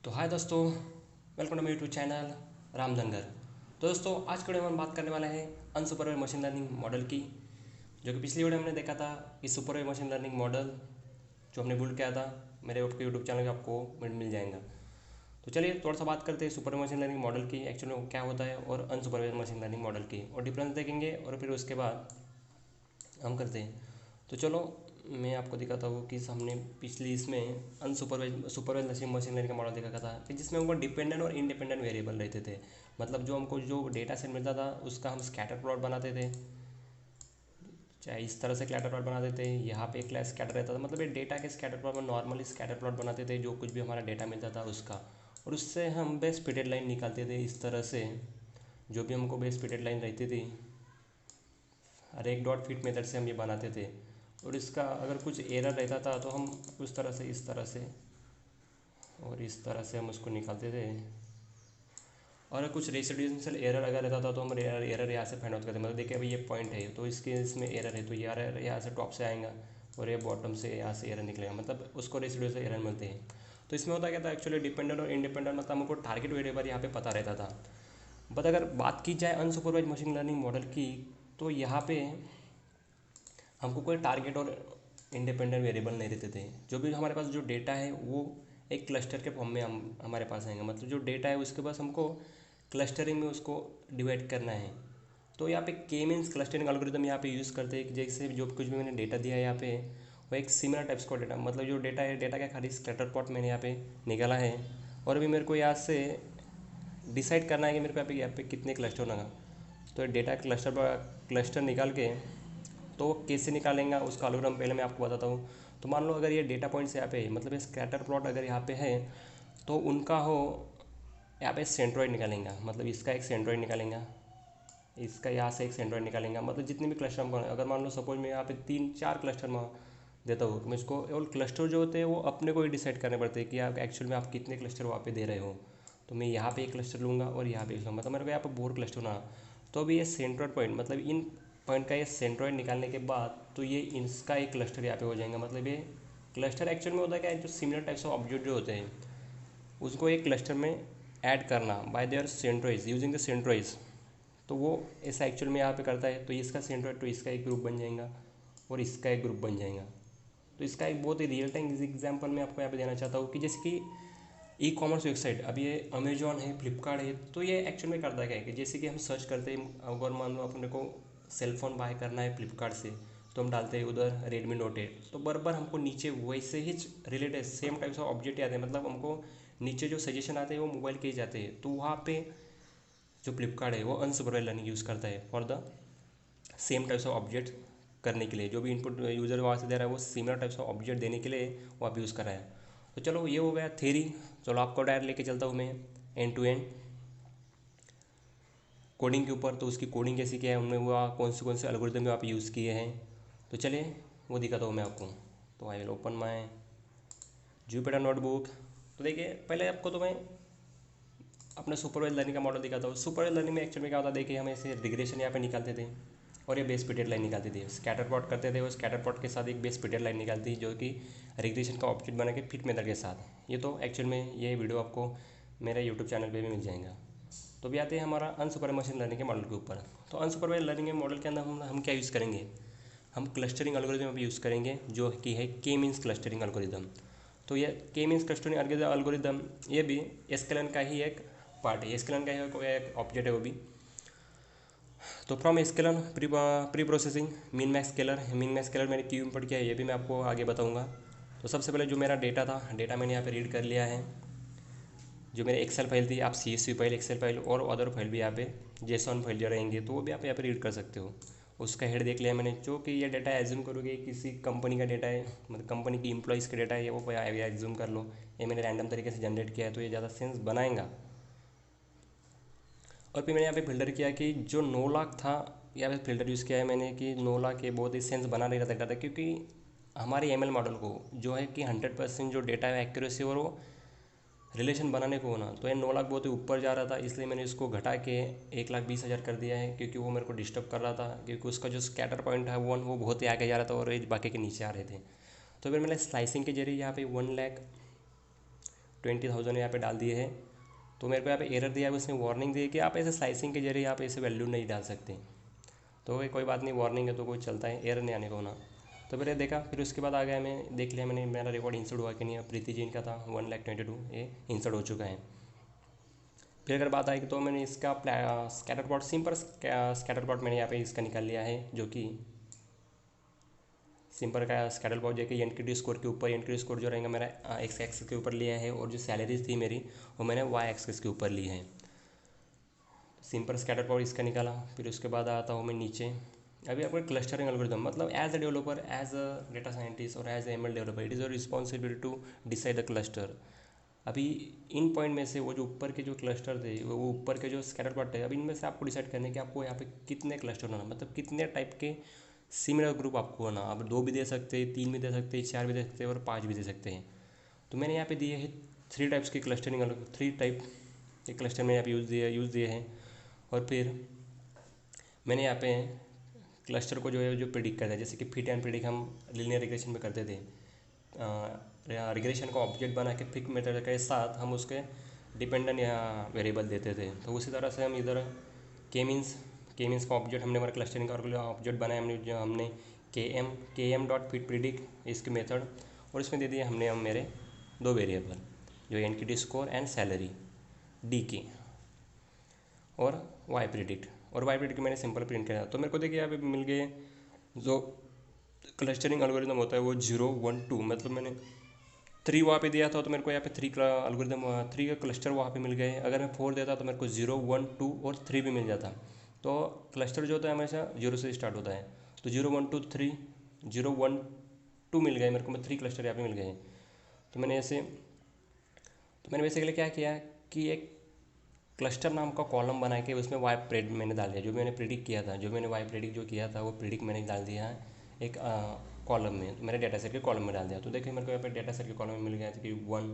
तो हाय दोस्तों, welcome to my YouTube channel Ramdhanagar. तो दोस्तों, आज के वीडियो में हम बात करने वाले हैं अनसुपरवाइज्ड मशीन लर्निंग मॉडल की, जो कि पिछली वीडियो में हमने देखा था कि सुपरवाइज्ड मशीन लर्निंग मॉडल जो हमने बिल्ड किया था मेरे यूट्यूब चैनल पे आपको मिल जाएगा। तो चलिए थोड़ा सा बात करते हैं सुपरवाइज्ड मशीन लर्निंग मॉडल की, एक्चुअली क्या होता है, और अनसुपरवाइज्ड मशीन लर्निंग मॉडल की, और डिफरेंस देखेंगे, और फिर उसके बाद हम करते हैं। तो चलो मैं आपको दिखाता हूँ कि हमने पिछली इसमें सुपरवाइज मशीन लर्निंग का मॉडल देखा था कि जिसमें हमको डिपेंडेंट और इंडिपेंडेंट वेरिएबल रहते थे। मतलब जो हमको जो डेटा सेट मिलता था उसका हम स्कैटर प्लॉट बनाते थे, चाहे इस तरह से स्कैटर प्लॉट बनाते थे, यहाँ पे एक क्लास स्कैटर रहता था। मतलब ये डेटा के स्कैटर प्लॉट में नॉर्मली स्कैटर प्लॉट बनाते थे, जो कुछ भी हमारा डेटा मिलता था उसका, और उससे हम बेस फिटेड लाइन निकालते थे। इस तरह से जो भी हमको बेस फिटेड लाइन रहती थी, हर एक डॉट फिट मेथड से हम ये बनाते थे। और इसका अगर कुछ एरर रहता था तो हम उस तरह से, इस तरह से और इस तरह से हम उसको निकालते थे। और कुछ रेसिडेंशियल एरर अगर रहता था तो हम एरर यहाँ से फाइंड आउट करते। मतलब देखिए अभी ये पॉइंट है तो इसके इसमें एरर है, तो ये एरर यहाँ से टॉप से आएगा और ये बॉटम से यहाँ से एरर निकलेगा, मतलब उसको रेसिडेंशियल एरर मिलते हैं। तो इसमें होता क्या था, एक्चुअली डिपेंडेंट और इंडिपेंडेंट, मतलब हमको टारगेट वेरिएबल यहाँ पे पता रहता था। बट अगर बात की जाए अनसुपरवाइज मशीन लर्निंग मॉडल की, तो यहाँ पे हमको कोई टारगेट और इंडिपेंडेंट वेरिएबल नहीं रहते थे। जो भी हमारे पास जो डेटा है वो एक क्लस्टर के फॉर्म में हम हमारे पास आएंगे। मतलब जो डेटा है उसके पास हमको क्लस्टरिंग में उसको डिवाइड करना है। तो यहाँ पे के मीन्स क्लस्टरिंग एल्गोरिथम यहाँ पे यूज़ करते हैं कि जैसे जो कुछ भी मैंने डेटा दिया है यहाँ पे, वो एक सिमिलर टाइप्स का डेटा, मतलब जो डेटा है, डेटा का खाली स्कैटर प्लॉट मैंने यहाँ पे निकाला है, और अभी मेरे को यहाँ से डिसाइड करना है कि मेरे पे यहाँ पे कितने क्लस्टर होगा। तो डेटा क्लस्टर निकाल के तो वो कैसे निकालेंगे उसका एल्गोरिथम पहले मैं आपको बताता हूँ। तो मान लो अगर ये डेटा पॉइंट्स यहाँ पे है, मतलब ये स्कैटर प्लॉट अगर यहाँ पे है, तो उनका हो यहाँ पे सेंट्रॉइड निकालेंगे, मतलब इसका एक सेंट्रॉइड निकालेंगे, इसका यहाँ से एक सेंट्रॉइड निकालेंगे। मतलब जितने भी क्लस्टर हमको, अगर मान लो सपोज मैं यहाँ पे 3-4 क्लस्टर में देता हूँ, तो मैं इसको, और क्लस्टर जो होते हैं वो अपने को ही डिसाइड करने पड़ते हैं कि आप एक्चुअल में आप कितने क्लस्टर वहाँ पे दे रहे हो। तो मैं यहाँ पे एक क्लस्टर लूँगा और यहाँ पे लूँगा, तो मेरे को यहाँ पे 4 क्लस्टर ना। तो अभी ये सेंट्रॉइड पॉइंट, मतलब इन पॉइंट का ये सेंट्रॉइड निकालने के बाद तो ये इसका एक क्लस्टर यहाँ पे हो जाएगा। मतलब ये क्लस्टर एक्चुअल में होता है क्या है, जो सिमिलर टाइप्स ऑफ ऑब्जेक्ट जो होते हैं उसको एक क्लस्टर में ऐड करना बाय देयर सेंट्रोइज, यूजिंग द सेंट्रोइज। तो वो ऐसा एक्चुअल में यहाँ पे करता है। तो इसका सेंट्रोइड, तो इसका एक ग्रुप बन जाएगा और इसका एक ग्रुप बन जाएगा। तो इसका एक बहुत ही रियल टाइम एग्जाम्पल मैं आपको यहाँ पे देना चाहता हूँ कि जैसे कि ई कॉमर्स वेबसाइट, अब ये अमेजोन है, फ्लिपकार्ट है, तो ये एक्चुअल में करता क्या है कि जैसे कि हम सर्च करते हैं, अगर मान लो अपने को सेलफोन बाय करना है फ्लिपकार्ट से, तो हम डालते हैं उधर रेडमी नोट 8, तो बराबर हमको नीचे वैसे ही related same types of object आते हैं। मतलब हमको नीचे जो सजेशन आते हैं वो मोबाइल के ही जाते हैं। तो वहाँ पे जो फ्लिपकार्ट है वो अनसुपरवाइज्ड लर्निंग यूज़ करता है for the same types of object करने के लिए। जो भी इनपुट यूज़र वहाँ से दे रहा है वो सिमिलर टाइप्स ऑफ ऑब्जेक्ट देने के लिए वो आप यूज़ कर रहा है। तो चलो ये हो गया थ्योरी। चलो आपको डायरेक्ट लेके चलता हूँ मैं एंड टू एंड कोडिंग के ऊपर। तो उसकी कोडिंग कैसी क्या है, उनमें वो कौन से एल्गोरिथम आप यूज़ किए हैं, तो चलिए वो दिखाता हूँ मैं आपको। तो I will open my Jupyter notebook. तो देखिए पहले आपको तो मैं अपना सुपरवाइज लर्निंग का मॉडल दिखाता हूँ। सुपरवाइज लर्निंग में एक्चुअल में क्या होता है, देखिए हम ऐसे रिग्रेशन यहाँ पे निकालते थे और ये बेस फिटेड लाइन निकालते थे, स्कैटर प्लॉट करते थे, वो स्कैटर प्लॉट के साथ एक बेस फिटेड लाइन निकालती जो कि रिग्रेशन का ऑब्जेक्ट बना के फिट मेथड के साथ। ये तो एक्चुअल में ये वीडियो आपको मेरे यूट्यूब चैनल पर भी मिल जाएगा। तो भी आते हैं हमारा अनसुपरवाइज मशीन लर्निंग के मॉडल के ऊपर। तो अनसुपरवाइज लर्निंग के मॉडल के अंदर हम क्या यूज़ करेंगे, हम क्लस्टरिंग एल्गोरिथम यूज़ करेंगे, जो कि है के मीन्स क्लस्टरिंग एल्गोरिथम। तो ये के मीन्स क्लस्टरिंग एल्गोरिथम ये भी एसक्यूएल का ही एक पार्ट है, एसक्यूएल का ही कोई एक ऑब्जेक्ट है वो भी। तो from SQL pre processing mean max scalar, mean max scalar मैंने क्यों इंपोर्ट किया है ये भी मैं आपको आगे बताऊंगा। तो सबसे पहले जो मेरा डेटा था, डेटा मैंने यहाँ पे रीड कर लिया है। जो मेरे एक्सेल फाइल थी, आप CSV फाइल, एक्सेल फाइल और अदर फाइल भी यहाँ पे जेसॉन फाइल जो रहेंगे तो वो भी आप यहाँ पे रीड कर सकते हो। उसका हेड देख लिया मैंने, जो कि ये डेटा एज्यूम करोगे किसी कंपनी का डेटा है, मतलब कंपनी की एम्प्लॉइज़ का डेटा है, ये वो एज्यूम कर लो। ये मैंने रैंडम तरीके से जनरेट किया है तो ये ज़्यादा सेंस बनाएगा। और फिर मैंने यहाँ पे फिल्टर किया कि जो 9 लाख था, यहाँ पे फिल्टर यूज़ किया है मैंने कि 9 लाख ये बहुत ही सेंस बना नहीं रहता था, क्योंकि हमारे ML मॉडल को जो है कि 100% जो डेटा है एक्यूरेसी और वो रिलेशन बनाने को होना, तो ये 9 लाख बहुत ही ऊपर जा रहा था, इसलिए मैंने इसको घटा के 1,20,000 कर दिया है, क्योंकि वो मेरे को डिस्टर्ब कर रहा था, क्योंकि उसका जो स्कैटर पॉइंट है वो बहुत ही आगे जा रहा था और बाकी के नीचे आ रहे थे। तो फिर मैंने स्लाइसिंग के जरिए यहाँ पे 20,000 यहाँ पे डाल दिए हैं। तो मेरे को यहाँ पे एरर दिया है, उसने वार्निंग दी है कि आप ऐसे स्लाइसिंग के जरिए आप ऐसे वैल्यू नहीं डाल सकते। तो कोई बात नहीं, वार्निंग है तो कोई चलता है, एरर नहीं आने को होना। तो मैंने देखा, फिर उसके बाद आ गया, मैं देख लिया मैंने मेरा रिकॉर्ड इंसर्ट हुआ कि नहीं। प्रीति जी का था 1,22,000, ये इंसर्ट हो चुका है। फिर अगर बात आएगी तो मैंने इसका scatter plot, simple scatter plot मैंने यहाँ पे इसका निकाल लिया है, जो कि सिंपल का स्कैटर प्लॉट जो कि एनक्यूटी स्कोर के ऊपर, एनक्यूटी स्कोर जो रहेगा मेरा एक्स एक्सिस के ऊपर लिया है, और जो सैलरीज थी मेरी वो मैंने वाई एक्सिस के ऊपर ली है। सिंपल स्कैटर प्लॉट इसका निकाला। फिर उसके बाद आता हूँ मैं नीचे। अभी आपको क्लस्टरिंग एल्गोरिथम, मतलब as a developer, as a data scientist और as a ML developer, it is your responsibility to decide the cluster. अभी इन पॉइंट में से वो जो ऊपर के जो क्लस्टर थे, वो ऊपर के जो स्कैटर प्लॉट है, अभी इनमें से आपको डिसाइड करना है कि आपको यहाँ पे कितने क्लस्टर होना, मतलब कितने टाइप के सिमिलर ग्रुप आपको होना। आप 2 भी दे सकते हैं, 3 भी दे सकते हैं, 4 भी दे सकते हैं और 5 भी दे सकते हैं। तो मैंने यहाँ पे दिए हैं 3 टाइप्स के क्लस्टरिंग, 3 टाइप के क्लस्टर में यहाँ पे यूज़ दिए हैं। और फिर मैंने यहाँ पे क्लस्टर को जो है जो प्रिडिक्ट करता है, जैसे कि फिट एंड प्रिडिक्ट हम लीनियर रिग्रेशन में करते थे। रिग्रेशन का ऑब्जेक्ट बना के फिट मेथड के साथ हम उसके डिपेंडेंट या वेरिएबल देते थे। तो उसी तरह से हम इधर के मीन्स का ऑब्जेक्ट हमने हमारे क्लस्टरिंग का ऑब्जेक्ट बनाया हमने, जो हमने के एम डॉट फिट प्रिडिक्ट इसके मेथड, और इसमें दे दिया हमने मेरे 2 वेरिएबल, जो NQT score and salary D के, और वाई प्रिडिक्ट। और वाई प्रिडिक्ट मैंने सिंपल प्रिंट किया। तो मेरे को देखिए यहाँ पे मिल गए जो क्लस्टरिंग एल्गोरिथम होता है वो 0 1 2, मतलब मैंने 3 वहाँ पे दिया था तो मेरे को यहाँ पे 3 का एल्गोरिथम, 3 का क्लस्टर वहाँ पे मिल गए। अगर मैं 4 देता तो मेरे को 0 1 2 और 3 भी मिल जाता। तो क्लस्टर जो होता है हमेशा 0 से स्टार्ट होता है। तो 0 1 2 3, 0 1 2 मिल गए मेरे को, मैं 3 क्लस्टर यहाँ पे मिल गए। तो मैंने बेसिकली क्या किया कि एक क्लस्टर नाम का कॉलम बना के उसमें वाई प्रेड मैंने डाल दिया, जो मैंने प्रिडिक्ट किया था, जो मैंने वाई प्रिडिक्ट जो किया था वो प्रिडिक्ट मैंने डाल दिया है एक कॉलम में। तो मेरे डेटा सेट के कॉलम में डाल दिया। तो देखिए मेरे को यहाँ पे डेटा सेट के कॉलम में मिल गया कि 1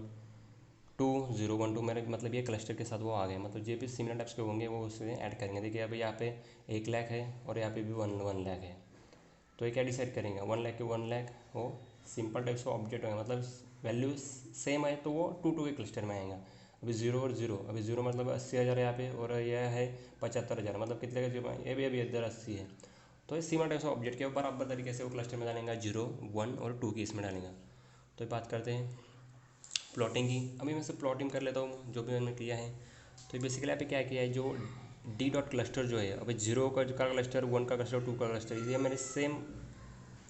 2 0 1 2, मेरे मतलब ये क्लस्टर के साथ वो आ गए, मतलब जो भी सिमिलर टाइप्स के होंगे वो उससे ऐड करेंगे। देखिए अभी यहाँ पे 1 लाख है और यहाँ पे भी 1 लाख है। तो ये क्या डिसाइड करेंगे, 1 लाख के 1 लाख वो सिंपल टाइप्स का ऑब्जेक्ट होगा, मतलब वैल्यू सेम आए तो वो 2 2 के क्लस्टर में आएगा। अभी 0 और 0, अभी 0 मतलब 80,000 यहाँ पे, और यह है 75,000, मतलब कितने का जो ये भी अभी इधर 80 है। तो ये सिमिलर टाइप्स ऑफ ऑब्जेक्ट के बराबर तरीके से वो क्लस्टर में डालेंगे, 0 1 और 2 की इसमें डालेंगे। तो बात करते हैं प्लॉटिंग की। अभी मैं से प्लॉटिंग कर लेता हूँ जो भी मैंने किया है। तो बेसिकली यहाँ पे क्या किया है, जो डी डॉट क्लस्टर जो है, अभी 0 का क्लस्टर, 1 का क्लस्टर, 2 का क्लस्टर, ये मैंने सेम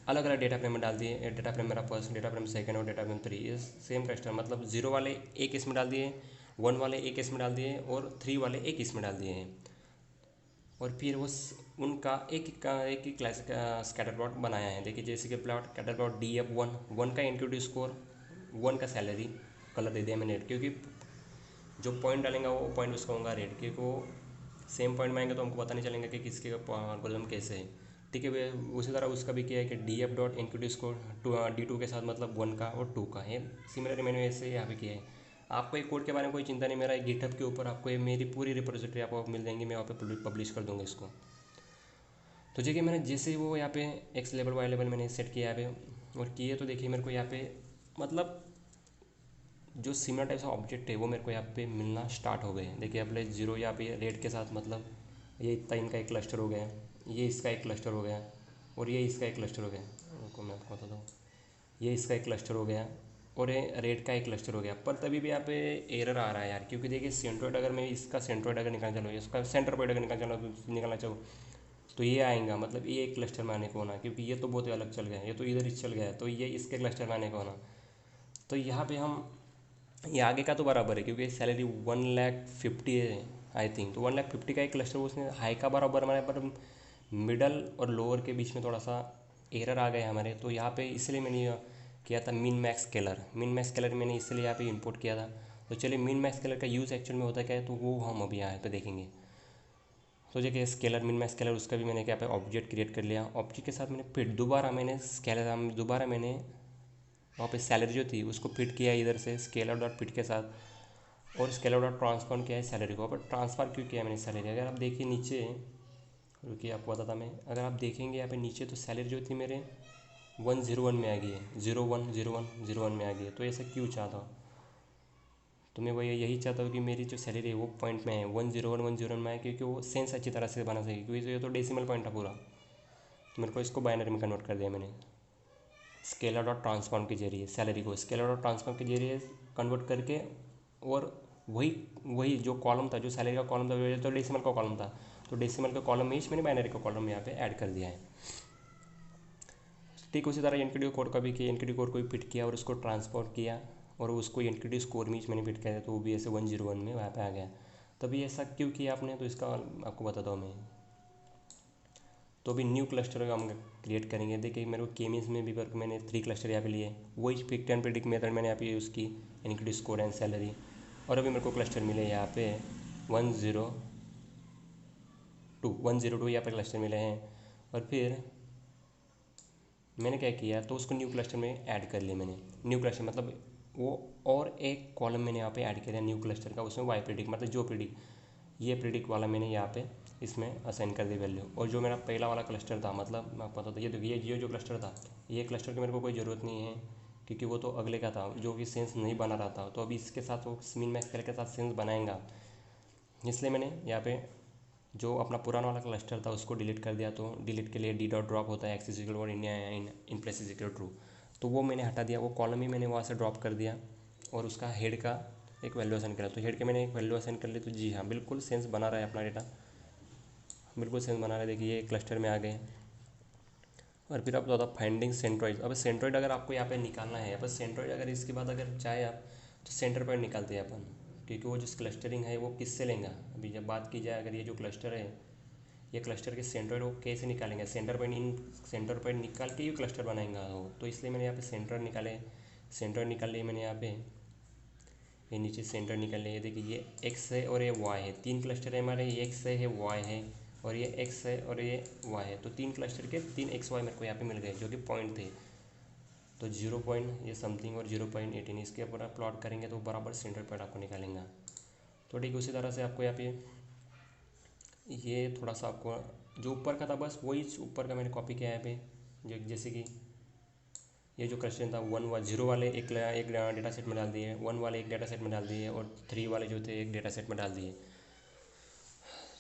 अलग अलग डेटा फ्रेम में डाल दिए। डेटा फ्रेम मेरा फर्स्ट, डेटा फ्रेम सेकंड और डेटा फ्रेम 3, ये सेम क्लस्टर, मतलब 0 वाले एक इसमें डाल दिए, 1 वाले एक इसमें डाल दिए और 3 वाले एक इसमें डाल दिए हैं। और फिर उनका एक ही क्लास का स्कैटर प्लॉट बनाया है। देखिए जैसे कि प्लॉट स्कैटर प्लॉट DF1, 1 का एनक्यूटी स्कोर, 1 का सैलरी, कलर दे दिया मैंने रेड, क्योंकि जो पॉइंट डालेंगे वो पॉइंट उसका होगा रेड, क्योंकि वो सेम पॉइंट में आएंगे तो हमको पता नहीं चलेगा कि किसके एल्गोरिथम कैसे है। ठीक है भैया, उसी तरह उसका भी किया है कि DF dot NQT score D2 के साथ, मतलब 1 का और 2 का है। सिमिलर मैंने ऐसे यहाँ पे किया है। आपको एक कोड के बारे में कोई चिंता नहीं, मेरा एक गिटहब के ऊपर आपको ये मेरी पूरी रिपोजिटरी आपको मिल जाएंगी, मैं वहाँ पे पब्लिश कर दूँगा इसको। तो देखिए मैंने जैसे ही वो यहाँ पे एक्स लेवल वाई लेवल मैंने सेट किया यहाँ पे और किए, तो देखिए मेरे को यहाँ पे मतलब जो सिमिलर टाइप्स ऑफ ऑब्जेक्ट है वो मेरे को यहाँ पे मिलना स्टार्ट हो गए। देखिए अपने 0 यहाँ पे रेड के साथ, मतलब ये इतना इनका एक क्लस्टर हो गया, ये इसका एक क्लस्टर हो गया और ये इसका एक क्लस्टर हो गया। उनको मैं आपको बताता हूँ, ये इसका एक क्लस्टर हो गया और ये रेड का एक क्लस्टर हो गया। पर तभी भी यहाँ पे एरर आ रहा है यार, क्योंकि देखिए सेंट्रोइड, अगर मैं इसका सेंट्रोइड अगर निकालना चाहूँ, इसका सेंटर पॉइंट अगर निकालना चाहूँ तो ये आएगा, मतलब ये एक क्लस्टर में आने को होना, क्योंकि ये तो बहुत ही अलग चल गया है, ये तो इधर ही चल गया है, तो ये इसके क्लस्टर में आने को होना। तो यहाँ पे हम, ये आगे का तो बराबर है क्योंकि सैलरी 1,50,000 है आई थिंक, तो 1,50,000 का एक क्लस्टर उसने हाई का बराबर बनाया, पर मिडल और लोअर के बीच में थोड़ा सा एरर आ गए हमारे। तो यहाँ पे इसलिए मैंने किया था मिन मैक्स स्केलर मैंने इसलिए यहाँ पे इंपोर्ट किया था। तो चलिए मिन मैक्स स्केलर का यूज़ एक्चुअल में होता क्या है, तो वो हम अभी यहाँ पे देखेंगे। तो देखिए स्केलर, मिन मैक्स स्केलर, उसका भी मैंने क्या पे ऑब्जेक्ट क्रिएट कर लिया। ऑब्जेक्ट के साथ मैंने फिर दोबारा मैंने वहाँ पे सैलरी जो थी उसको फिट किया इधर से स्केलर डॉट फिट के साथ, और स्केलर डॉट ट्रांसफॉर्म किया है सैलरी को। पर ट्रांसफ़र क्यों किया मैंने सैलरी, अगर आप देखिए नीचे, रुकिए आपको बताता मैं, अगर आप देखेंगे यहाँ पे नीचे तो सैलरी जो थी मेरे 101 में आ गई है, 01 01 01 में आ गई है। तो ऐसा क्यों चाहता हूँ, तो मैं वो यही चाहता हूँ कि मेरी जो सैलरी है वो पॉइंट में है, 101 में है, क्योंकि वो सेंस अच्छी तरह से बना सके, क्योंकि ये तो डेसिमल पॉइंट था पूरा। तो मेरे को इसको बाइनरी में कन्वर्ट कर दिया मैंने स्केलर डॉट ट्रांसफॉर्म के जरिए, सैलरी को स्केलर डॉट ट्रांसफॉर्म के जरिए कन्वर्ट करके, और वही जो कॉलम था, जो सैलरी का कॉलम था, वो तो डेसिमल का कॉलम था, तो डेसिमल के कॉलम में ही मैंने बाइनरी का कॉलम यहाँ पे ऐड कर दिया है। ठीक उसी तरह एन कोड का भी किया, एन कोड को भी फिट किया और उसको ट्रांसपोर्ट किया, और उसको एन स्कोर में मैंने फिट किया, तो वो भी ऐसे 101 में वहाँ पे आ गया। तभी ऐसा क्यों किया आपने, तो इसका आपको बताता हूँ मैं। तो अभी न्यू क्लस्टर हम क्रिएट करेंगे। देखिए मेरे को केमीज में भी वर्क मैंने 3 क्लस्टर यहाँ पे लिए, वही पिक एंड प्रेडिक्ट मेथड मैंने यहाँ पे यूज़ की, एन स्कोर एंड सैलरी। और अभी मेरे को क्लस्टर मिले यहाँ पे 102 यहाँ पे क्लस्टर मिले हैं। और फिर मैंने क्या किया, तो उसको न्यू क्लस्टर में ऐड कर लिया मैंने। न्यू क्लस्टर मतलब वो, और एक कॉलम मैंने यहाँ पे ऐड किया न्यू क्लस्टर का, उसमें वाई प्रिडिक्ट मतलब जो प्रिडिक्ट, ये प्रिडिक्ट वाला मैंने यहाँ पे इसमें असाइन कर दी वैल्यू। और जो मेरा पहला वाला क्लस्टर था, मतलब मैं पता था, ये देखिए ये जो क्लस्टर था, ये क्लस्टर की मेरे को कोई ज़रूरत नहीं है, क्योंकि वो तो अगले का था जो कि सेंस नहीं बना रहा था। तो अभी इसके साथ वो मिन मैक्स के साथ सेंस बनाएगा, इसलिए मैंने यहाँ पे जो अपना पुराना वाला क्लस्टर था उसको डिलीट कर दिया। तो डिलीट के लिए डी डॉट ड्रॉप होता है, एक्स इज इक्वल और India in place is equal true, तो वो मैंने हटा दिया, वो कॉलम ही मैंने वहाँ से ड्रॉप कर दिया, और उसका हेड का एक वैल्यू असाइन करा। तो हेड के मैंने एक वैल्यू असाइन कर ली। तो जी हाँ, बिल्कुल सेंस बना रहा है अपना डेटा, बिल्कुल सेंस बना रहा है। देखिए ये क्लस्टर में आ गए। और फिर आप बता फाइंडिंग सेंट्रॉइड। अब सेंट्रॉइड अगर आपको यहाँ पे निकालना है, बस सेंट्रॉइड अगर इसके बाद अगर चाहे आप, तो सेंटर पॉइंट निकालते हैं अपन, क्योंकि वो जो क्लस्टरिंग है वो किससे लेंगे। अभी जब बात की जाए, अगर ये जो क्लस्टर है, ये क्लस्टर के सेंट्रॉइड वो कैसे निकालेंगे, सेंटर पॉइंट निकाल के ये क्लस्टर बनाएंगा वो। तो इसलिए मैंने यहाँ पे सेंटर निकाल लिए मैंने यहाँ पे, ये नीचे सेंटर निकाल लिए। देखिए ये एक्स है और ये वाई है, 3 क्लस्टर है हमारे, ये एक्स है वाई है, और ये एक्स है और ये वाई है। तो 3 क्लस्टर के 3 एक्स वाई मेरे को यहाँ पे मिल गए, जो कि पॉइंट थे। तो 0 पॉइंट ये समथिंग और 0.18 इसके ऊपर आप प्लॉट करेंगे तो बराबर सेंटर पॉइंट आपको निकालेंगे। तो ठीक उसी तरह से आपको यहाँ पे ये थोड़ा सा आपको जो ऊपर का था, बस वही ऊपर का मैंने कॉपी किया है यहाँ पे। जो जैसे कि ये जो क्वेश्चन था 0 वाले एक डेटा सेट में डाल दिए, 1 वाले एक डेटा सेट में डाल दिए, और 3 वाले जो थे एक डेटा सेट में डाल दिए।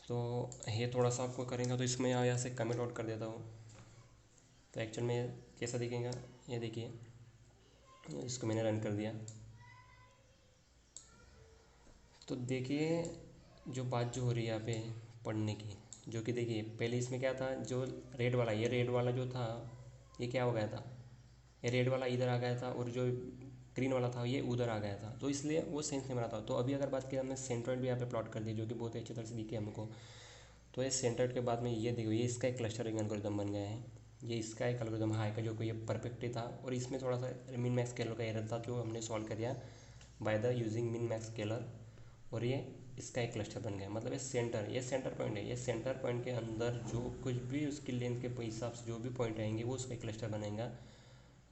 तो ये थोड़ा सा आपको करेंगे, तो इसमें यहाँ से कमेंट आउट कर देता हूँ। तो एक्चुअल में कैसा दिखेगा, ये देखिए, इसको मैंने रन कर दिया। तो देखिए जो बात जो हो रही है यहाँ पे पढ़ने की, जो कि देखिए पहले इसमें क्या था, जो रेड वाला, ये रेड वाला जो था ये क्या हो गया था, ये रेड वाला इधर आ गया था, और जो ग्रीन वाला था ये उधर आ गया था, तो इसलिए वो सेंस नहीं बना था। तो अभी अगर बात की हमने सेंट्रॉइड भी यहाँ पे प्लॉट कर दिया, जो कि बहुत ही अच्छी तरह से दिखे हमको। तो ये सेंट्रॉइड के बाद में ये देखो, ये इसका एक क्लस्टरिंग एल्गोरिदम बन गया है, ये इसका एक एल्गोरिदम हाई का, जो कि ये परफेक्ट था। और इसमें थोड़ा सा मिन मैक्स स्केलर का एरर था, जो हमने सॉल्व कर दिया by the using min max scalar, और ये इसका एक क्लस्टर बन गया। मतलब ये सेंटर पॉइंट है, ये सेंटर पॉइंट के अंदर जो कुछ भी उसकी लेंथ के हिसाब से जो भी पॉइंट आएंगे वो उसका एक क्लस्टर बनेगा,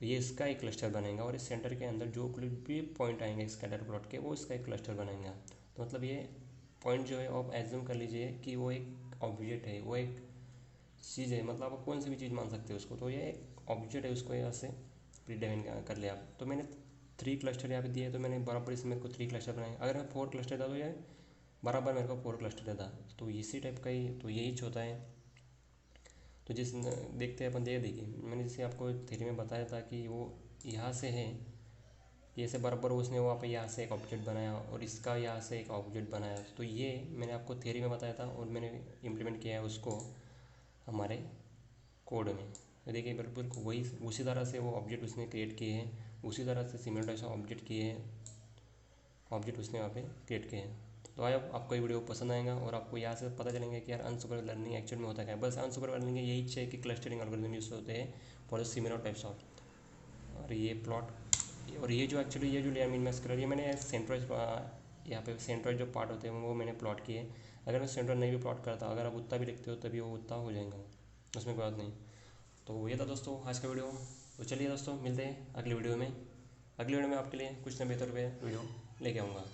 ये इसका एक क्लस्टर बनेगा। और इस सेंटर के अंदर जो कुछ भी पॉइंट आएंगे स्कैटर प्लॉट के, वो इसका एक क्लस्टर बनेगा। तो मतलब ये पॉइंट जो है आप एज्यूम कर लीजिए कि वो एक ऑब्जेक्ट है, वो एक चीज़ है, मतलब आप कौन सी भी चीज़ मान सकते हो उसको। तो ये एक ऑब्जेक्ट है, उसको यहाँ से प्रीडिफाइन कर लिया आप। तो मैंने 3 क्लस्टर यहाँ पे दिए, तो मैंने बराबर इसमें मेरे को 3 क्लस्टर बनाए। अगर मैं 4 क्लस्टर था तो ये बराबर मेरे को 4 क्लस्टर देता। तो इसी टाइप का ही तो यही होता है। तो जिस देखते हैं अपन, देखिए मैंने जैसे आपको थ्योरी में बताया था कि वो यहाँ से है, ये से बराबर उसने वहाँ पे यहाँ से एक ऑब्जेक्ट बनाया, और इसका यहाँ से एक ऑब्जेक्ट बनाया। तो ये मैंने आपको थ्योरी में बताया था, और मैंने इम्प्लीमेंट किया है उसको हमारे कोड में। तो देखिए बिल्कुल वही उसी तरह से वो ऑब्जेक्ट उसने क्रिएट किए हैं, उसी तरह से सिमिलर टाइप से ऑब्जेक्ट किए हैं, ऑब्जेक्ट उसने वहाँ पे क्रिएट किए हैं। तो आई होप आपको ये वीडियो पसंद आएगा, और आपको यहाँ से पता चलेंगे कि यार अनसुपर लर्निंग एक्चुअल में होता क्या है। बस अनसुपर लर्निंग यही है कि क्लस्टरिंग एल्गोरिथम यूज होते हैं फॉर सिमिलर टाइप्स ऑफ। और ये प्लॉट, और ये जो एक्चुअली ये जो लेयर मिन मैक्स कलर, ये मैंने सेंट्रॉइड यहाँ पे सेंट्रॉइड जो पार्ट होते हैं वो मैंने प्लॉट किए। अगर मैं सेंट्रॉइड नहीं भी प्लॉट करता, अगर आप उतना भी लिखते हो तभी वो उतना हो जाएगा, उसमें कोई बात नहीं। तो ये था दोस्तों आज का वीडियो। तो चलिए दोस्तों मिलते हैं अगली वीडियो में। अगली वीडियो में आपके लिए कुछ ना बेहतर वीडियो लेके आऊँगा।